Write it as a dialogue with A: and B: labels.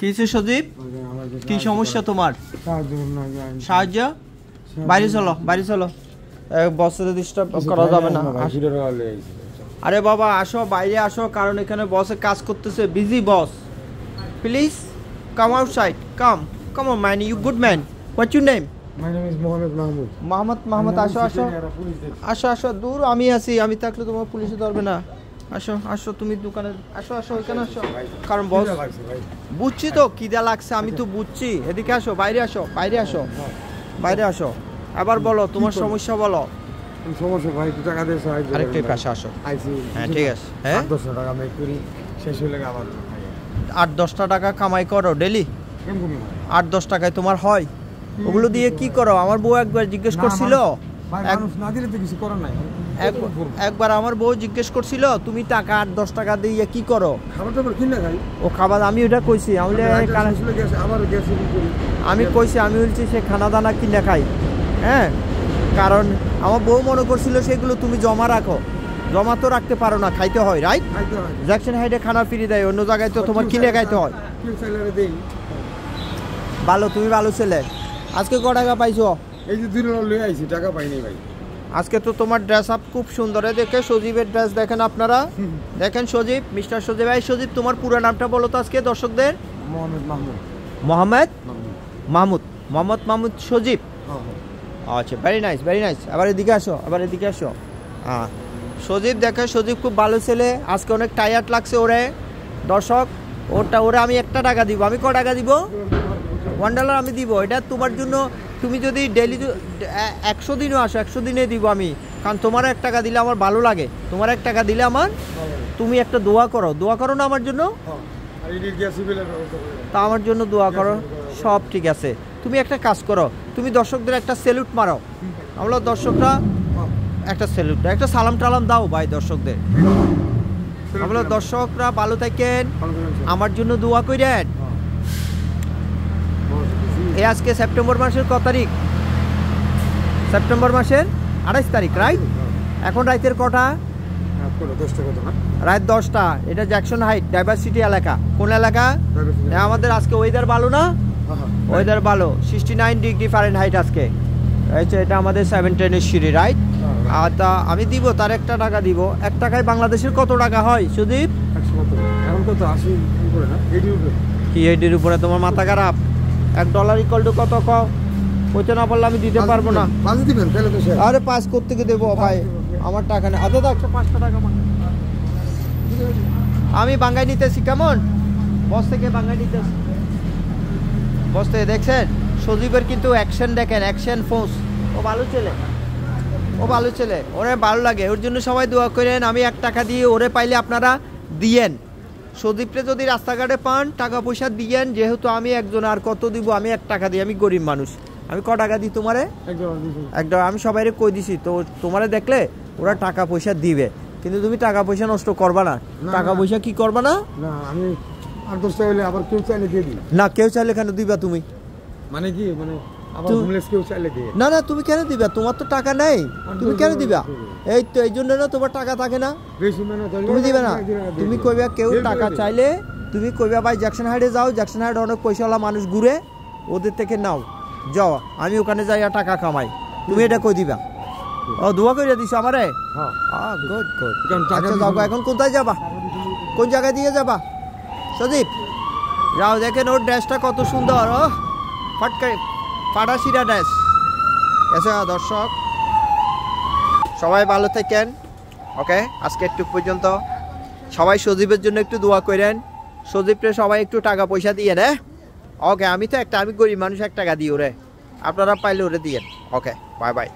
A: কিছু সজীব কি সমস্যা তোমার? সাহায্য? বাইরে চলো, বাইরে চলো, বসের ডিস্টার্ব করা যাবে না। আরে বাবা আসো, বাইরে আসো, কারণ এখানে বসে কাজ করতেছে, busy boss. Please come outside, come come on man, you good man. What your name?
B: My name is Mohammed Mahmoud.
A: Mohammed, আসো আসো আসো আসো, দূর আমি আছি, আমি থাকলে তোমার পুলিশে ধরবে না। আসো আসো, তুমি দোকানে আসো, আসো এখানে আসো, কারণ বস বুঝছি তো খিদা লাগছে, আমি তো বুঝছি। এদিকে আসো, বাইরে আসো, বাইরে আসো, বাইরে আসো। আবার বলো তোমার সমস্যা, বলো।
B: সমস্যা ভাই, একটু টাকা দিয়ে সাহায্য
A: আরেকটু পাশে আসো। হ্যাঁ ঠিক আছে। হ্যাঁ
B: 8-10 টাকা আমি করি, শেষ হলে আবার
A: 8-10 টাকা কামাই করো ডেলি? 8-10 টাকায় তোমার হয়? ওগুলো দিয়ে কি করো? আমার বউ একবার জিজ্ঞেস করছিল, একবার আমার বউ জিজ্ঞেস করছিল তুমি টাকা 8-10 টাকা দিয়ে কি করো? ও খাবার, আমি ওটা কইছি, আমি কইছি, আমি বলছি সে খানা দানা কিনে খাই। হ্যাঁ, কারণ আমার বউ মনে করছিল সেগুলো তুমি জমা রাখো, জমা তো রাখতে পারো না, খাইতে হয়, রাইট? জ্যাকসন হাইটে খানা ফ্রি দেয়, অন্য জায়গায় তো তোমার কিনে খাইতে হয়। ভালো, তুমি ভালো ছেলে। আজকে ক টাকা পাইছো?
B: এই যে 2 টাকা লয়ে আইছি, টাকা পাইনি ভাই।
A: আজকে তো তোমার ড্রেস আপ খুব সুন্দর। দেখে সজীবের ড্রেস দেখেন আপনারা, দেখেন সজীব, মিস্টার সজীব। ভাই সজীব, তোমার পুরো নামটা বলো তো আজকে দর্শকদের।
B: মোহাম্মদ মাহমুদ।
A: মোহাম্মদ মাহমুদ, মোহাম্মদ মাহমুদ সজীব। আচ্ছা, ভেরি নাইস, ভেরি নাইস। আবার এদিকে আসো, আবার এদিকে আসো। হ্যাঁ সজীব, দেখে সজীব খুব ভালো ছেলে। আজকে অনেক টায়ার্ড লাগছে ওরে দর্শক, ওরে আমি 1 টাকা দিব। আমি ক টাকা দিব? $1 আমি দিব। এটা তোমার জন্য, তুমি যদি ডেইলি 100 দিনও আসো, 100 দিনে দিব আমি, কারণ তোমার 1 টাকা দিলে আমার ভালো লাগে। তোমার 1 টাকা দিলে আমার, তুমি একটা দোয়া করো, দোয়া করো না আমার জন্য? তা আমার জন্য দোয়া করো, সব ঠিক আছে। তুমি একটা কাজ করো, তুমি দর্শকদের একটা স্যালুট মারো। আমরা দর্শকরা একটা স্যালুট, একটা সালাম টালাম দাও ভাই দর্শকদের। আমরা দর্শকরা ভালো থাকেন, আমার জন্য দোয়া করেন। এই আজকে সেপ্টেম্বর মাসের কত তারিখ? সেপ্টেম্বর মাসের 28 তারিখ, রাইট? এখন রাতের কটা? রাত 10টা। এটা জ্যাকসন হাইট ডাইভার্সিটি এলাকা। কোন এলাকা? আমাদের আজকে ওয়েদার ভালো না? ওয়েদার ভালো, 69 ডিগ্রি ফারেনহাইট আজকে। এটা আমাদের 710 সিঁড়ি, রাইট? আর তা আমি দিব, তার 1 টাকা দিব। 1 টাকায় বাংলাদেশের কত টাকা হয় সুদীপ? কি 80-র উপরে? তোমার মাথা খারাপ? $1 ইকুয়াল টু কত? কইতে না পারলে আমি দিতে পারবো না। আরে 5 করতে দেবো ভাই, আমার টাকা নেই। আচ্ছা তো 105 টাকা আমি বাঙ্গাই নিতেছি। কেমন বস থেকে বাঙ্গাই নিতেছি, বস থেকে। দেখছেন সজীবের কিন্তু অ্যাকশন দেখেন, অ্যাকশন ফোর্স। ও ভালো ছেলে, ও ভালো ছেলে, ওরে ভালো লাগে। ওর জন্য সবাই দোয়া করেন। আমি 1 টাকা দিয়ে ওরে পাইলে আপনারা দিয়েন। সদীপরে যদি রাস্তাঘাটে পান টাকা পয়সা দিয়েন, যেহেতু আমি একজন, আর কত দিব? আমি 1 টাকা দিই, আমি গরিব মানুষ। আমি ক টাকা দিই তোমারে? $1। আমি সবাইরে কই দিছি তো, তোমারে দেখলে ওরা টাকা পয়সা দিবে, কিন্তু তুমি টাকা পয়সা নষ্ট করবা না। টাকা পয়সা কি করবা না?
B: আমি 8-10 টাকা হলে আবার কেউ চাইলে দিয়ে দিই
A: না। কেউ চাইলে কেন দিবা তুমি?
B: মানে কি, মানে আবার হোমলেস কেউ চাইলে দিয়ে
A: না না, তুমি কেন দিবা? তোমার তো টাকা নেই, তুমি কেন দিবা? এই তো এই জন্য না তোমার টাকা থাকে না, তুমি দিবে না। তুমি কইবা কেউ টাকা চাইলে, তুমি কইবা ভাই জ্যাকসন হাইটে যাও, জ্যাকসন হাইটে অনেক পয়সাওয়ালা মানুষ ঘুরে, ওদের থেকে নাও, যাও, আমি ওখানে যাই আর টাকা কামাই। তুমি এটা কই দিবা? ও দোয়া করে দিছো আমারে? হ্যাঁ গুড গুড। আচ্ছা যাও, এখন কোথায় যাবা? কোন জায়গায় দিয়ে যাবা সজীব? যাও, দেখেন ওর ড্রেসটা কত সুন্দর। ও ফাটাশিরা ড্রেস। এসে দর্শক সবাই ভালো থাকেন। ওকে, আজকে একটু পর্যন্ত। সবাই সজীবের জন্য একটু দোয়া করেন। সজীবরে সবাই একটু টাকা পয়সা দিয়ে রে। ওকে, আমি তো আমি গরিব মানুষ, 1 টাকা দিই ওরে, আপনারা পাইলে ওরে দিয়েন। ওকে, বাই বাই।